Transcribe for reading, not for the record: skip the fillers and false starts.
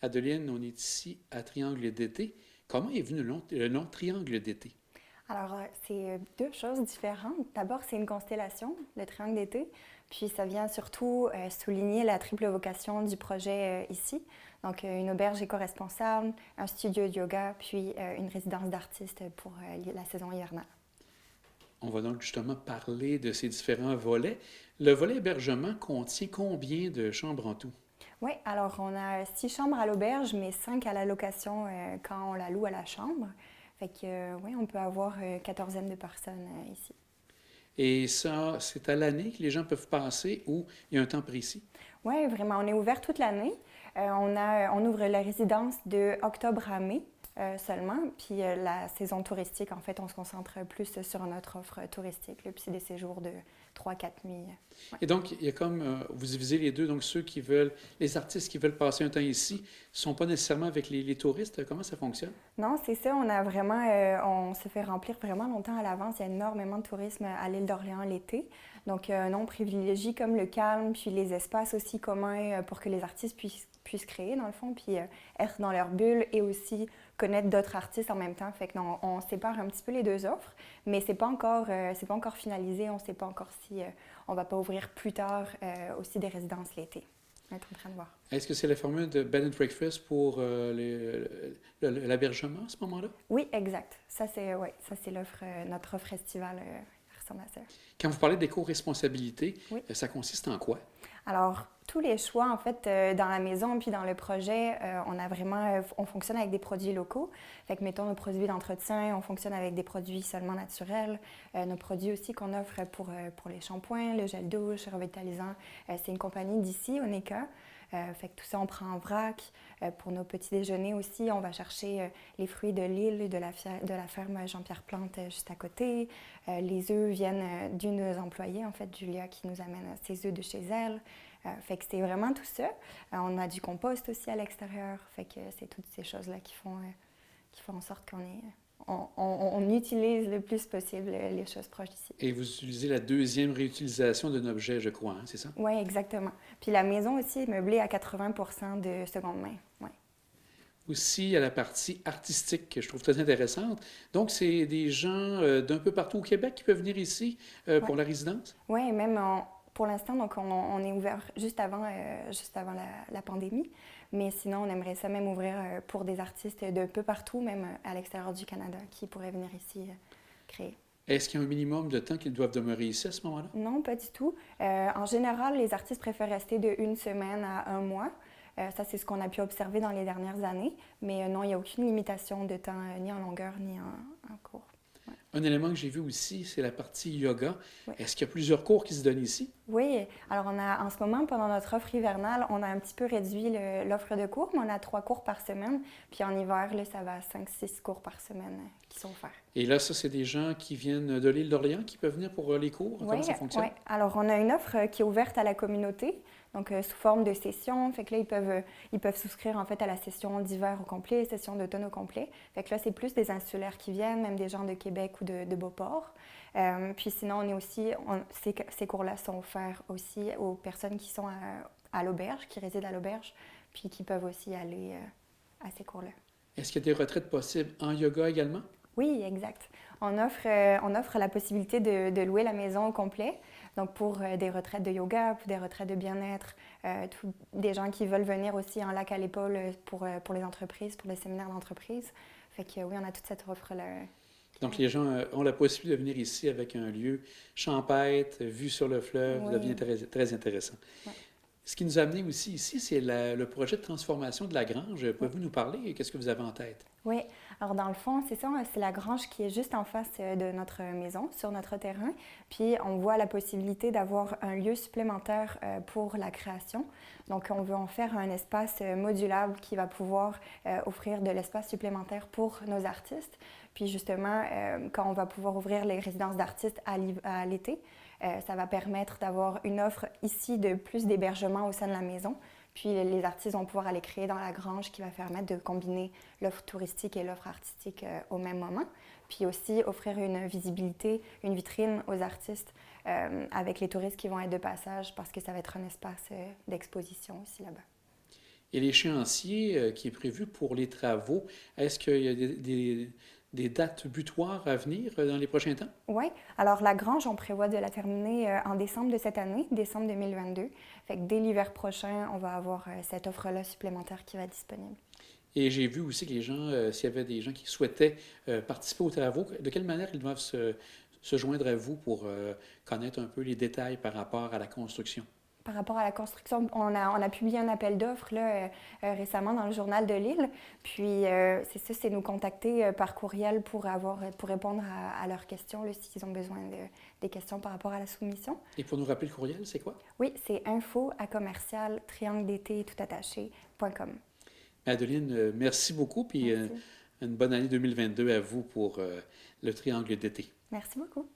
Adeline, on est ici à Triangle d'été. Comment est venu le nom Triangle d'été? Alors, c'est deux choses différentes. D'abord, c'est une constellation, le triangle d'été, puis ça vient surtout souligner la triple vocation du projet ici. Donc, une auberge éco-responsable, un studio de yoga, puis une résidence d'artistes pour la saison hivernale. On va donc justement parler de ces différents volets. Le volet hébergement contient combien de chambres en tout? Oui, alors on a 6 chambres à l'auberge, mais 5 à la location quand on la loue à la chambre. Fait que, oui, on peut avoir quatorzaine de personnes ici. Et ça, c'est à l'année que les gens peuvent passer ou il y a un temps précis? Oui, vraiment, on est ouvert toute l'année. On ouvre la résidence de octobre à mai seulement. Puis la saison touristique, en fait, on se concentre plus sur notre offre touristique. Là, puis c'est des séjours de 3 4 nuits. Ouais. Et donc, il y a comme, vous divisez les deux, donc ceux qui veulent, les artistes qui veulent passer un temps ici, ne sont pas nécessairement avec les touristes. Comment ça fonctionne? Non, c'est ça. On a vraiment, on se fait remplir vraiment longtemps à l'avance. Il y a énormément de tourisme à l'île d'Orléans l'été. Donc, on privilégie comme le calme, puis les espaces aussi communs pour que les artistes puissent créer, dans le fond, puis être dans leur bulle et aussi connaître d'autres artistes en même temps. Fait que on sépare un petit peu les deux offres, mais c'est pas encore finalisé. On ne sait pas encore si on va pas ouvrir plus tard aussi des résidences l'été. On est en train de voir. Est-ce que c'est la formule de bed and breakfast pour l'hébergement à ce moment-là? Oui, exact. Ça, c'est l'offre, notre offre estivale ressemble à ça. Quand vous parlez d'éco-responsabilité, Oui. ça consiste en quoi? Alors, tous les choix, en fait, dans la maison puis dans le projet, on fonctionne avec des produits locaux. Fait que, mettons, nos produits d'entretien, on fonctionne avec des produits seulement naturels. Nos produits aussi qu'on offre pour les shampoings, le gel douche, revitalisant, c'est une compagnie d'ici, Oneka. Fait que tout ça, on prend en vrac. Pour nos petits déjeuners aussi, on va chercher les fruits de l'île, de la ferme Jean-Pierre Plante juste à côté. Les œufs viennent d'une employée, en fait, Julia, qui nous amène ses œufs de chez elle. Fait que c'est vraiment tout ça. On a du compost aussi à l'extérieur. Fait que c'est toutes ces choses-là qui font en sorte on utilise le plus possible les choses proches d'ici. Et vous utilisez la deuxième réutilisation d'un objet, je crois, hein, c'est ça? Oui, exactement. Puis la maison aussi est meublée à 80 de seconde main. Ouais. Aussi, il y a la partie artistique que je trouve très intéressante. Donc, c'est des gens d'un peu partout au Québec qui peuvent venir ici Ouais. pour la résidence? Oui, même pour l'instant, donc on est ouvert juste avant la pandémie. Mais sinon, on aimerait ça même ouvrir pour des artistes d'un peu partout, même à l'extérieur du Canada, qui pourraient venir ici créer. Est-ce qu'il y a un minimum de temps qu'ils doivent demeurer ici à ce moment-là? Non, pas du tout. En général, les artistes préfèrent rester de 1 semaine à 1 mois. Ça, c'est ce qu'on a pu observer dans les dernières années. Mais non, il n'y a aucune limitation de temps, ni en longueur, ni en cours. Ouais. Un élément que j'ai vu aussi, c'est la partie yoga. Oui. Est-ce qu'il y a plusieurs cours qui se donnent ici? Oui, alors en ce moment, pendant notre offre hivernale, on a un petit peu réduit l'offre de cours, mais on a 3 cours par semaine. Puis en hiver, là, ça va à 5 6 cours par semaine qui sont offerts. Et là, ça, c'est des gens qui viennent de l'île d'Orléans qui peuvent venir pour les cours? Oui, Comment ça fonctionne? ouais. Alors on a une offre qui est ouverte à la communauté, donc sous forme de session. Fait que là, ils peuvent souscrire en fait à la session d'hiver au complet, session d'automne au complet. Fait que là, c'est plus des insulaires qui viennent, même des gens de Québec ou de Beauport. Puis sinon, on est aussi, ces cours-là sont offerts aussi aux personnes qui sont à l'auberge, qui résident à l'auberge, puis qui peuvent aussi aller à ces cours-là. Est-ce qu'il y a des retraites possibles en yoga également? Oui, exact. On offre la possibilité de louer la maison au complet, donc pour des retraites de yoga, pour des retraites de bien-être, des gens qui veulent venir aussi en lac à l'épaule pour les entreprises, pour les séminaires d'entreprise. Fait que oui, on a toute cette offre-là. Donc, les gens ont la possibilité de venir ici avec un lieu champêtre, vue sur le fleuve, ça devient Oui. très, très intéressant. Ouais. Ce qui nous a amené aussi ici, c'est le projet de transformation de la grange. Ouais. Pouvez-vous nous parler? Qu'est-ce que vous avez en tête? Oui, alors dans le fond, c'est ça, c'est la grange qui est juste en face de notre maison, sur notre terrain. Puis on voit la possibilité d'avoir un lieu supplémentaire pour la création. Donc on veut en faire un espace modulable qui va pouvoir offrir de l'espace supplémentaire pour nos artistes. Puis justement, quand on va pouvoir ouvrir les résidences d'artistes à l'été, ça va permettre d'avoir une offre ici de plus d'hébergement au sein de la maison. Puis les artistes vont pouvoir aller créer dans la grange qui va permettre de combiner l'offre touristique et l'offre artistique au même moment. Puis aussi offrir une visibilité, une vitrine aux artistes avec les touristes qui vont être de passage parce que ça va être un espace d'exposition aussi là-bas. Et l'échéancier qui est prévu pour les travaux, est-ce qu'il y a des dates butoirs à venir dans les prochains temps? Oui, alors la grange, on prévoit de la terminer en décembre de cette année, décembre 2022. Fait que dès l'hiver prochain, on va avoir cette offre-là supplémentaire qui va être disponible. Et j'ai vu aussi que les gens, s'il y avait des gens qui souhaitaient participer aux travaux, de quelle manière ils doivent se joindre à vous pour connaître un peu les détails par rapport à la construction? Par rapport à la construction, on a publié un appel d'offres là, récemment dans le journal de l'île. Puis c'est ça, c'est nous contacter par courriel pour répondre à leurs questions là, s'ils ont besoin des questions par rapport à la soumission. Et pour nous rappeler le courriel, c'est quoi? Oui, c'est info@triangledété.com. Adeline, merci beaucoup, puis Merci. une bonne année 2022 à vous pour le triangle d'été. Merci beaucoup.